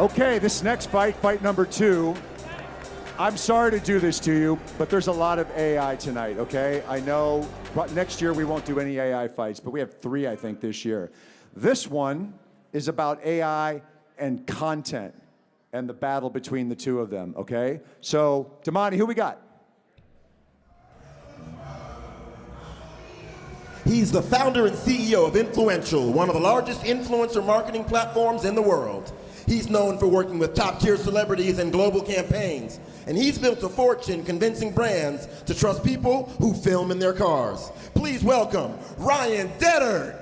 Okay, this next fight, fight number 2. I'm sorry to do this to you, but there's a lot of AI tonight, okay? I know next year we won't do any AI fights, but we have 3, I think, this year. This one is about AI and content and the battle between the two of them, okay? So, Damani, who we got? He's the founder and CEO of Influential, one of the largest influencer marketing platforms in the world. He's known for working with top-tier celebrities and global campaigns, and he's built a fortune convincing brands to trust people who film in their cars. Please welcome Ryan Detert.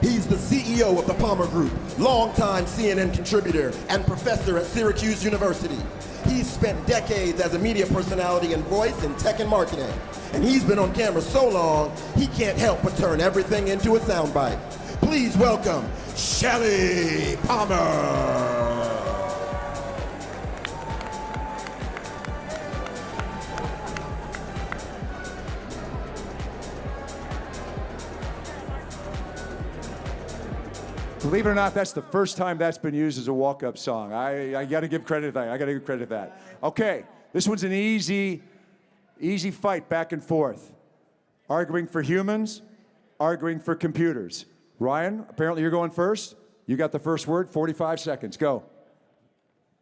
He's the CEO of the Palmer Group, longtime CNN contributor and professor at Syracuse University. He's spent decades as a media personality and voice in tech and marketing. And he's been on camera so long, he can't help but turn everything into a soundbite. Please welcome Shelly Palmer. Believe it or not, that's the first time that's been used as a walk-up song. I got to give credit to that. I got to give credit to that. Okay, this one's an easy fight back and forth. Arguing for humans, arguing for computers. Ryan, apparently you're going first. You got the first word, 45 seconds, go.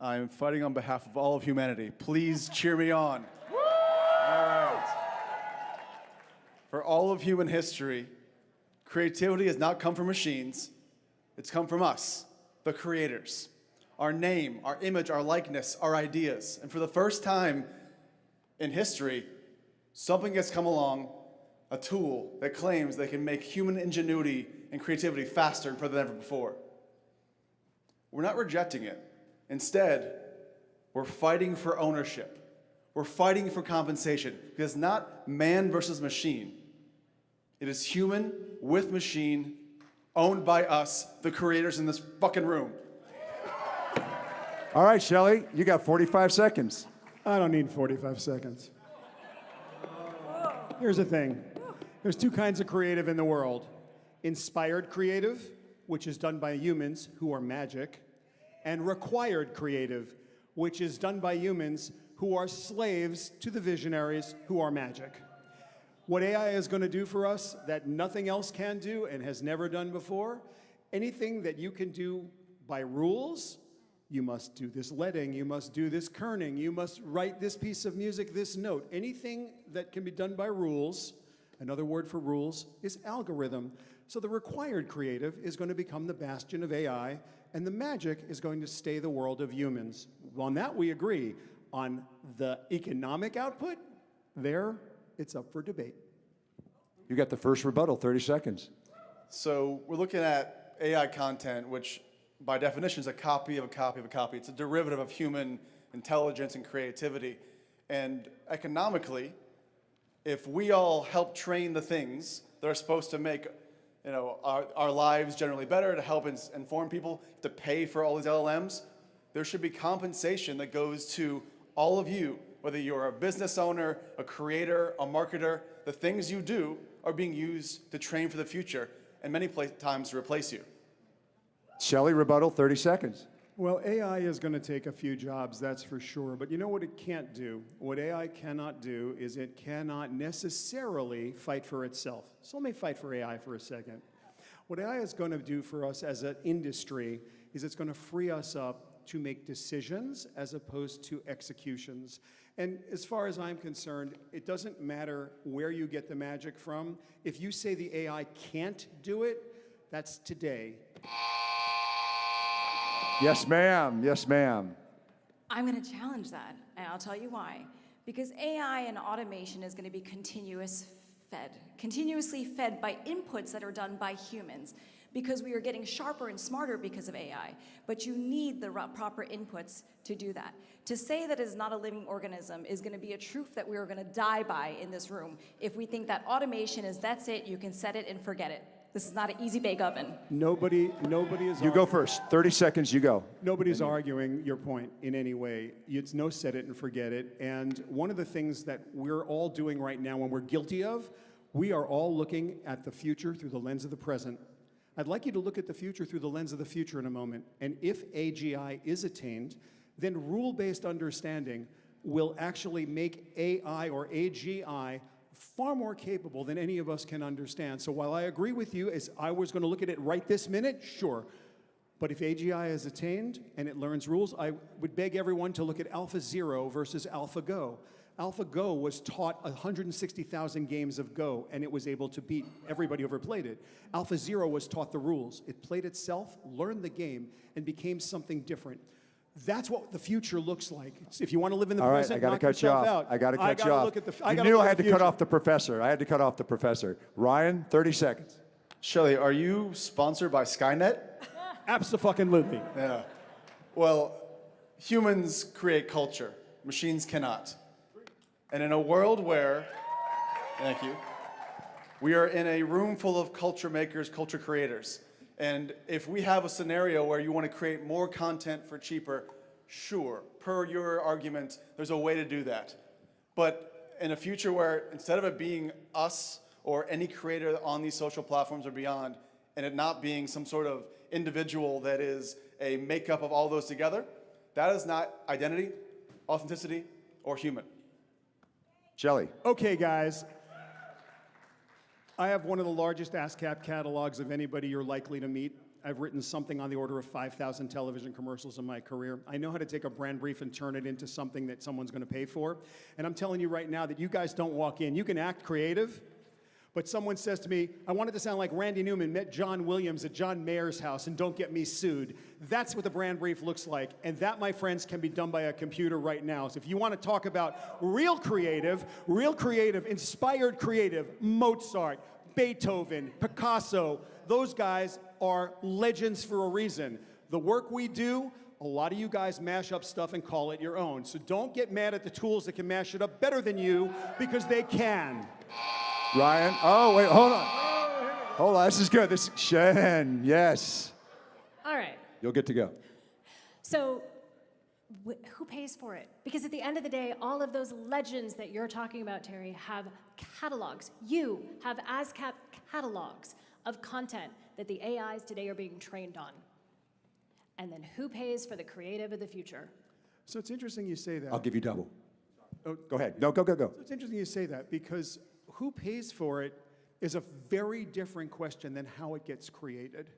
I'm fighting on behalf of all of humanity. Please cheer me on. All right. For all of human history, creativity has not come from machines. It's come from us, the creators. Our name, our image, our likeness, our ideas. And for the first time in history, something has come along, a tool that claims they can make human ingenuity and creativity faster and further than ever before. We're not rejecting it. Instead, we're fighting for ownership. We're fighting for compensation, because it's not man versus machine. It is human with machine, owned by us, the creators in this fucking room. All right, Shelly, you got 45 seconds. I don't need 45 seconds. Here's the thing. There's 2 kinds of creative in the world. Inspired creative, which is done by humans who are magic, and required creative, which is done by humans who are slaves to the visionaries who are magic. What AI is going to do for us that nothing else can do and has never done before, anything that you can do by rules, you must do this leading, you must do this kerning, you must write this piece of music, this note. Anything that can be done by rules, another word for rules, is algorithm. So the required creative is going to become the bastion of AI, and the magic is going to stay the world of humans. On that we agree. On the economic output, it's up for debate. You got the first rebuttal, 30 seconds. So we're looking at AI content, which by definition is a copy of a copy of a copy. It's a derivative of human intelligence and creativity. And economically, if we all help train the things that are supposed to make our lives generally better, to help inform people, to pay for all these LLMs, there should be compensation that goes to all of you, whether you're a business owner, a creator, a marketer. The things you do are being used to train for the future, and many times to replace you. Shelly, rebuttal, 30 seconds. Well, AI is going to take a few jobs, that's for sure. But you know what it can't do? What AI cannot do is it cannot necessarily fight for itself. So let me fight for AI for a second. What AI is going to do for us as an industry is it's going to free us up to make decisions as opposed to executions. And as far as I'm concerned, it doesn't matter where you get the magic from. If you say the AI can't do it, that's today. Yes, ma'am. Yes, ma'am. I'm going to challenge that, and I'll tell you why. Because AI and automation is going to be continuously fed by inputs that are done by humans. Because we are getting sharper and smarter because of AI. But you need the proper inputs to do that. To say that it is not a living organism is going to be a truth that we are going to die by in this room if we think that automation is, that's it, you can set it and forget it. This is not an easy bake oven. Nobody is. You go first. 30 seconds, you go. Nobody's arguing your point in any way. It's no set it and forget it. And one of the things that we're all doing right now and we're guilty of, we are all looking at the future through the lens of the present. I'd like you to look at the future through the lens of the future in a moment. And if AGI is attained, then rule-based understanding will actually make AI or AGI far more capable than any of us can understand. So while I agree with you, as I was going to look at it right this minute, sure. But if AGI is attained and it learns rules, I would beg everyone to look at AlphaZero versus AlphaGo. AlphaGo was taught 160,000 games of Go, and it was able to beat everybody who ever played it. AlphaZero was taught the rules. It played itself, learned the game, and became something different. That's what the future looks like. If you want to live in the All right, present, I got to knock cut you yourself off. out. I got to cut you off. You I knew I had to cut off the professor. I had to cut off the professor. Ryan, 30 seconds. Shelly, are you sponsored by Skynet? Absolutely. Yeah. Well, humans create culture. Machines cannot. And in a world where, thank you, we are in a room full of culture makers, culture creators. And if we have a scenario where you want to create more content for cheaper, sure, per your argument, there's a way to do that. But in a future where instead of it being us or any creator on these social platforms or beyond, and it not being some sort of individual that is a makeup of all those together, that is not identity, authenticity, or human. Shelly. Okay, guys. I have one of the largest ASCAP catalogs of anybody you're likely to meet. I've written something on the order of 5,000 television commercials in my career. I know how to take a brand brief and turn it into something that someone's going to pay for. And I'm telling you right now that you guys don't walk in. You can act creative, but someone says to me, I want it to sound like Randy Newman met John Williams at John Mayer's house and don't get me sued. That's what the brand brief looks like. And that, my friends, can be done by a computer right now. So if you want to talk about real creative, inspired creative, Mozart, Beethoven, Picasso, those guys are legends for a reason. The work we do, a lot of you guys mash up stuff and call it your own. So don't get mad at the tools that can mash it up better than you, because they can. Ryan. Oh, wait, hold on. Hold on, this is good. This is Shen, yes. All right. You'll get to go. So who pays for it? Because at the end of the day, all of those legends that you're talking about, Terry, have catalogs. You have ASCAP catalogs of content that the AIs today are being trained on. And then who pays for the creative of the future? So it's interesting you say that. I'll give you double. Oh, Go ahead. No, go. So it's interesting you say that, because who pays for it is a very different question than how it gets created.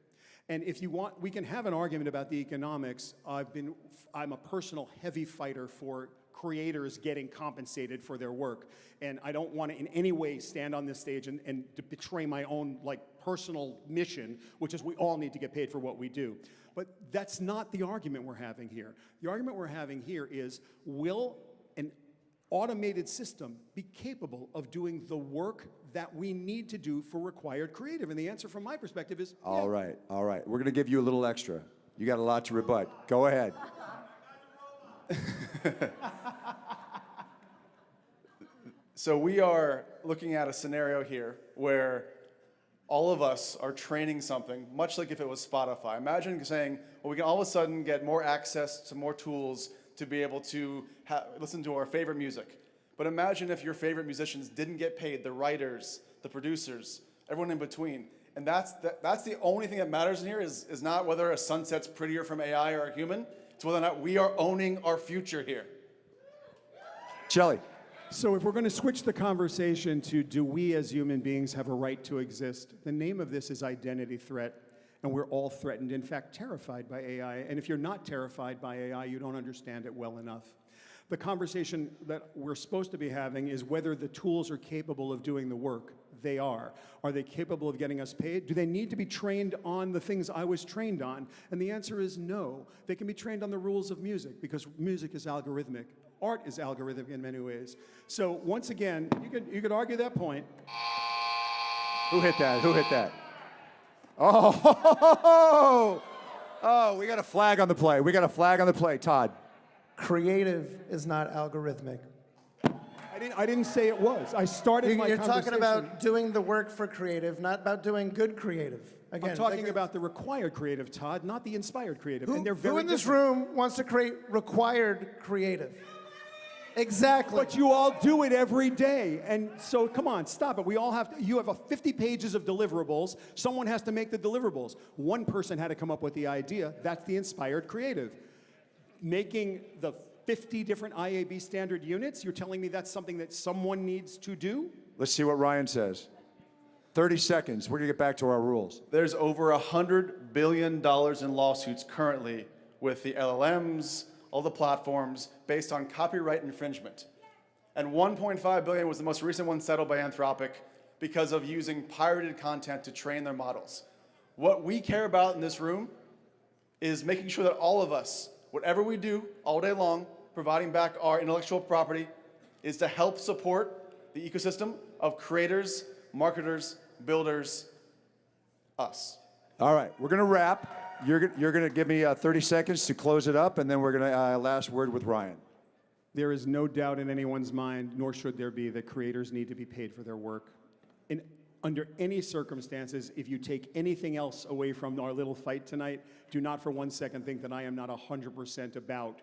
And if you want, we can have an argument about the economics. I'm a personal heavy fighter for creators getting compensated for their work. And I don't want to in any way stand on this stage and betray my own personal mission, which is we all need to get paid for what we do. But that's not the argument we're having here. The argument we're having here is, will an automated system be capable of doing the work that we need to do for required creative? And the answer from my perspective is All right. We're going to give you a little extra. You got a lot to rebut. Go ahead. So we are looking at a scenario here where all of us are training something, much like if it was Spotify. Imagine saying, well, we can all of a sudden get more access to more tools to be able to listen to our favorite music. But imagine if your favorite musicians didn't get paid, the writers, the producers, everyone in between. And that's the only thing that matters in here is not whether a sunset's prettier from AI or a human. It's whether or not we are owning our future here. Shelly. So if we're going to switch the conversation to, do we as human beings have a right to exist? The name of this is identity threat, and we're all threatened, in fact, terrified by AI. And if you're not terrified by AI, you don't understand it well enough. The conversation that we're supposed to be having is whether the tools are capable of doing the work. They are. Are they capable of getting us paid? Do they need to be trained on the things I was trained on? And the answer is no. They can be trained on the rules of music, because music is algorithmic. Art is algorithmic in many ways. So once again, you could argue that point. Who hit that? Oh, we got a flag on the play. Todd. Creative is not algorithmic. I didn't say it was. I started my You're conversation. talking about doing the work for creative, not about doing good creative. Again, I'm talking about the required creative, Todd, not the inspired creative. who, and they're very who in this different. room wants to create required creative? Exactly. But you all do it every day. And so come on, stop it. We all have to, you have 50 pages of deliverables. Someone has to make the deliverables. One person had to come up with the idea. That's the inspired creative. Making the 50 different IAB standard units, you're telling me that's something that someone needs to do? Let's see what Ryan says. 30 seconds. We're going to get back to our rules. There's over $100 billion in lawsuits currently with the LLMs, all the platforms, based on copyright infringement. And $1.5 billion was the most recent one settled by Anthropic because of using pirated content to train their models. What we care about in this room is making sure that all of us, whatever we do all day long, providing back our intellectual property, is to help support the ecosystem of creators, marketers, builders, us. All right, we're going to wrap. You're going to give me 30 seconds to close it up, and then we're going to last word with Ryan. There is no doubt in anyone's mind, nor should there be, that creators need to be paid for their work. Under any circumstances, if you take anything else away from our little fight tonight, do not for 1 second think that I am not 100% about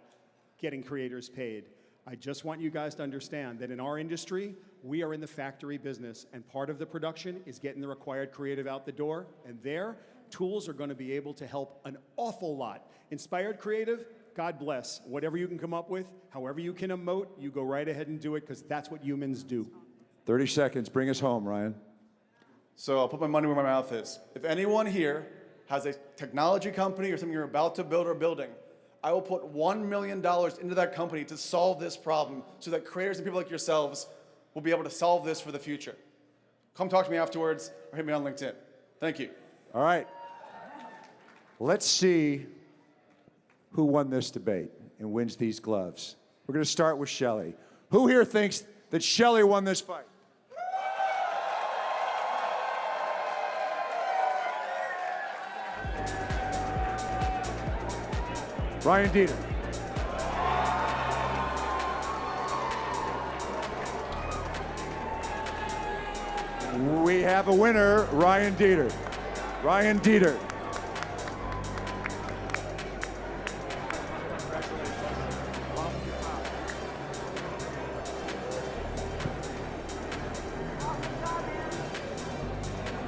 getting creators paid. I just want you guys to understand that in our industry, we are in the factory business, and part of the production is getting the required creative out the door, and there, tools are going to be able to help an awful lot. Inspired creative, God bless. Whatever you can come up with, however you can emote, you go right ahead and do it, because that's what humans do. 30 seconds. Bring us home, Ryan. So I'll put my money where my mouth is. If anyone here has a technology company or something you're about to build or building, I will put $1 million into that company to solve this problem so that creators and people like yourselves will be able to solve this for the future. Come talk to me afterwards or hit me on LinkedIn. Thank you. All right. Let's see who won this debate and wins these gloves. We're going to start with Shelly. Who here thinks that Shelly won this fight? Ryan Detert. We have a winner, Ryan Detert. Ryan Detert.